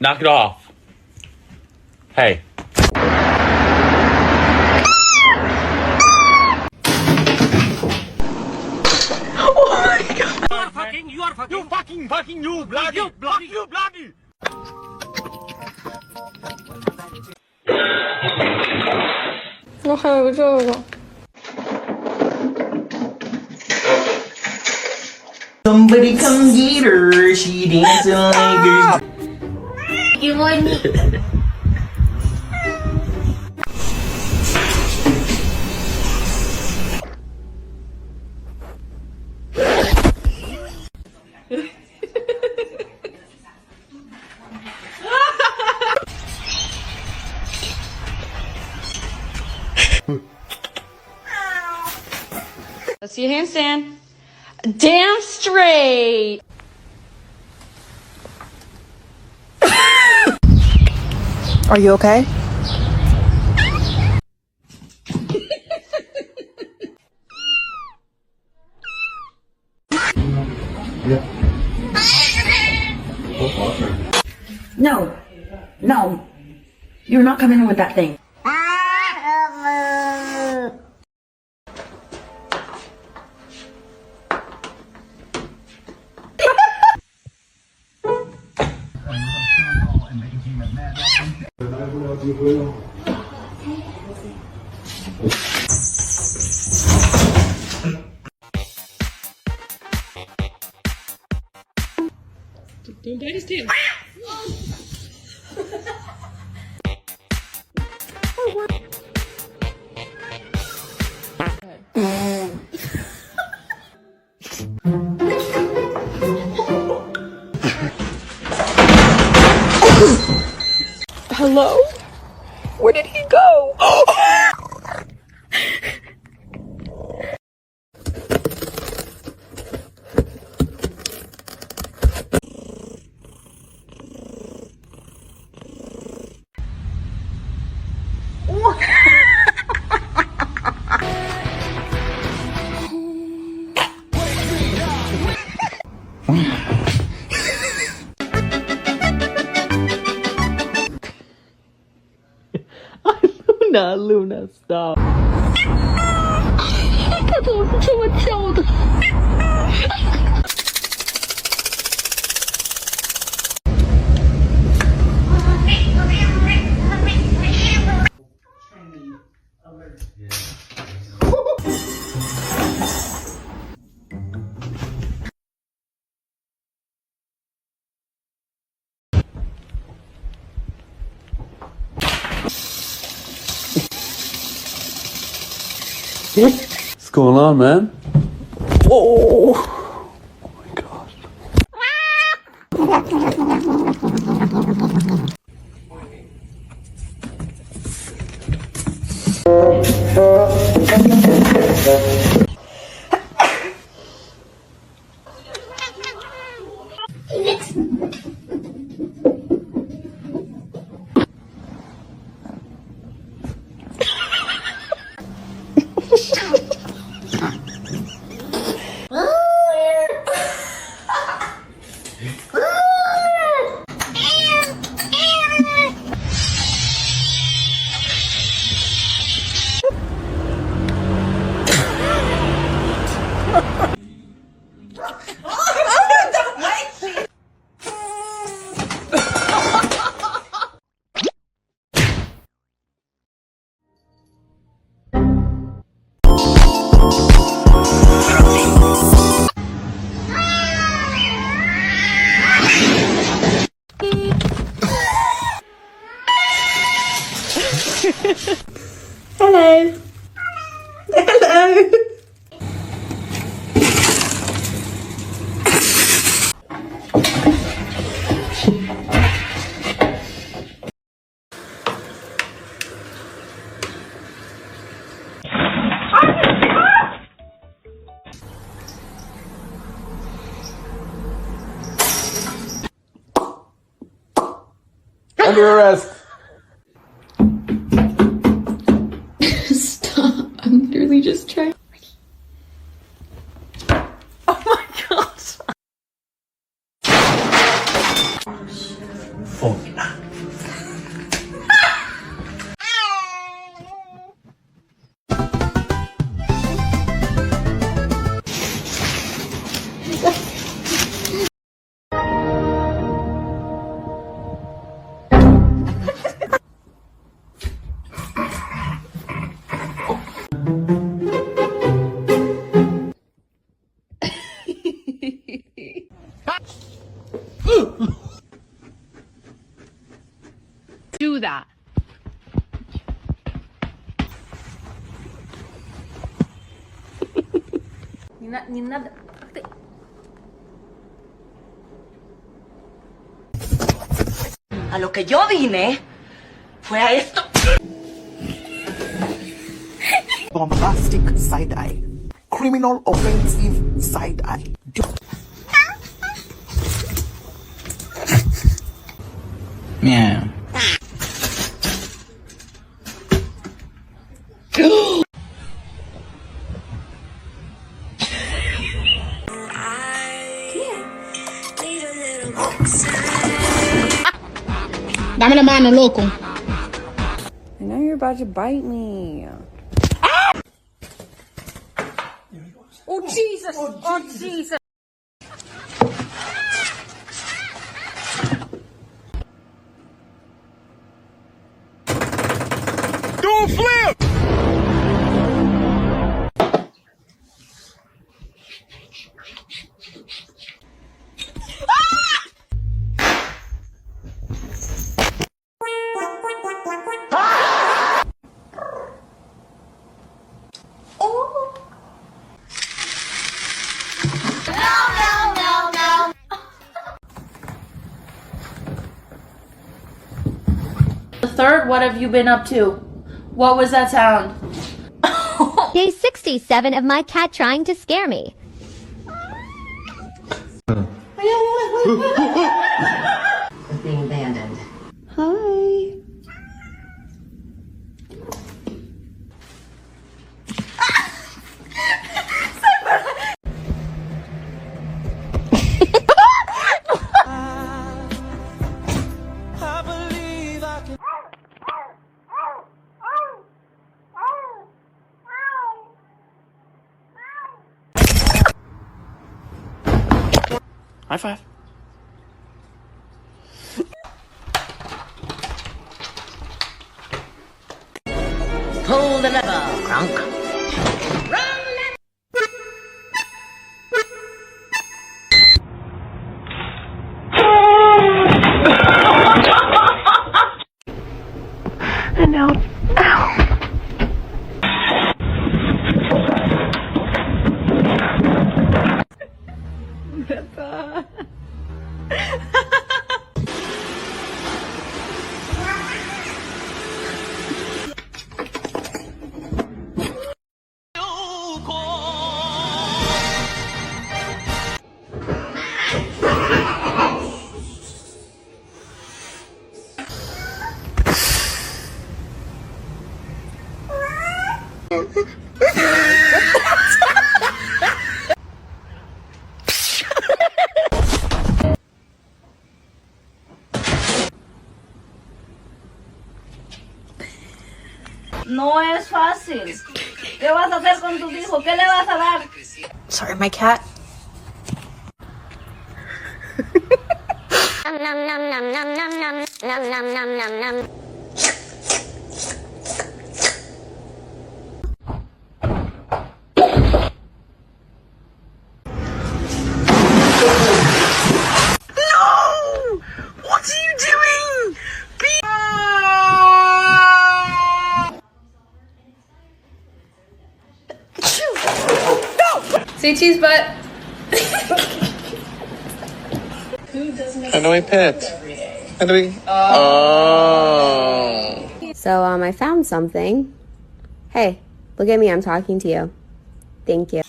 Knock it off. Hey. You bloody.我还有这个。Somebody come get her, she dancing like a... You wouldn't. Let's see a handstand. Damn straight. Are you okay? No, no, you're not coming in with that thing. Don't bite his tail. Hello? Where did he go? Luna, stop. 他怎么是这么叫的？ What's going on, man? Oh my gosh. Hello. Hello. Under arrest. Stop. I'm literally just trying. Oh my god. phone. Do that. A lo que yo vine fue a esto. Bombastic side eye. Criminal offensive side eye. Meow. Dame la mano, loco. I know you're about to bite me. Oh, Jesus! Oh, Jesus! Third, what have you been up to? What was that sound? Day 67 of my cat trying to scare me. Being abandoned. Hi. High five. Pull the lever, Gronk. No es fácil. ¿Qué vas a hacer con tu hijo? ¿Qué le vas a dar? Sorry, my cat. What are you doing? Say cheese butt. How do I pet? How do we? Oh. So, I found something. Hey, look at me, I'm talking to you. Thank you.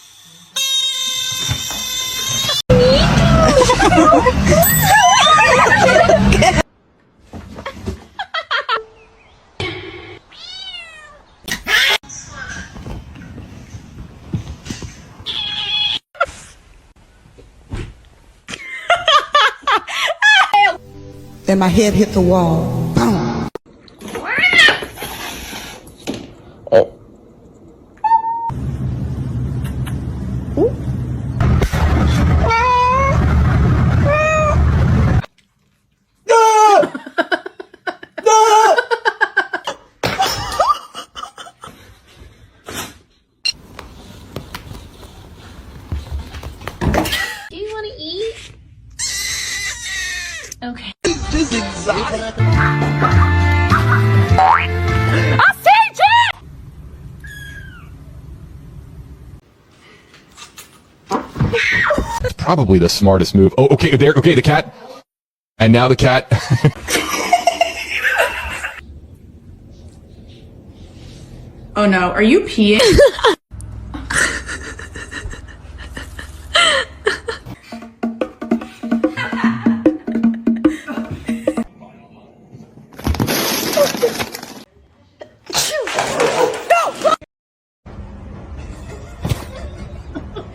and my head hit the wall. Boom. Do you want to eat? Okay. This is exotic. Probably the smartest move. Oh, okay, there. Okay, the cat. And now the cat. Oh no, are you peeing?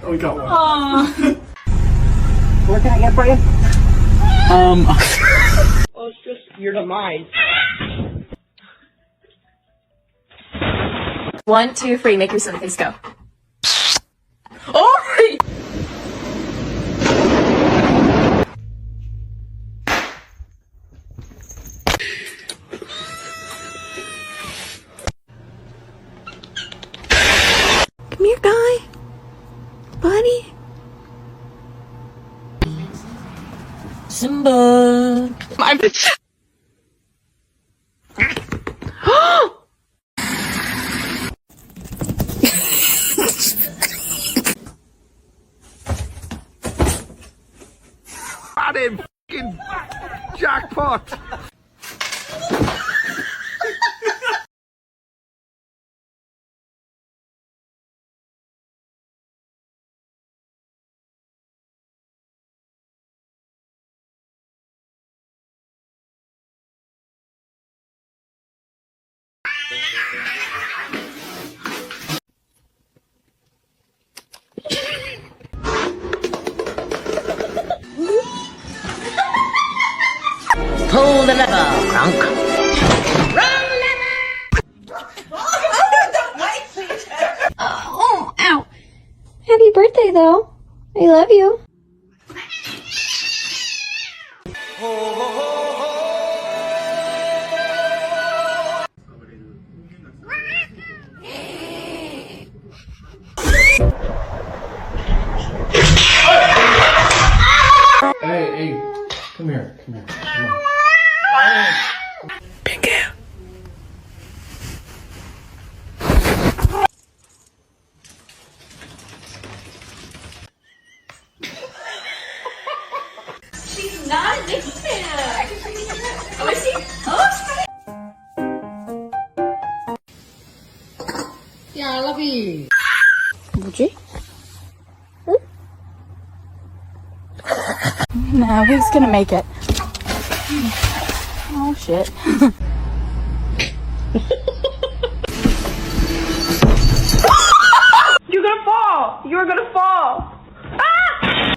We got one. What can I get for you? Oh, it's just your demise. 1, 2, 3, make your silly face go. Oh! Come here, guy. Buddy. Simba. My bitch. Got him. Fucking jackpot. Pull the lever, Kronk. Oh, ow. Happy birthday, though. I love you. Hey, come here, come on. She's not a Mickey fan. Oh, is she? Oh, Yeah, I love you. 뭐지? No, who's gonna make it? Oh shit. You're gonna fall! You're gonna fall! Ah!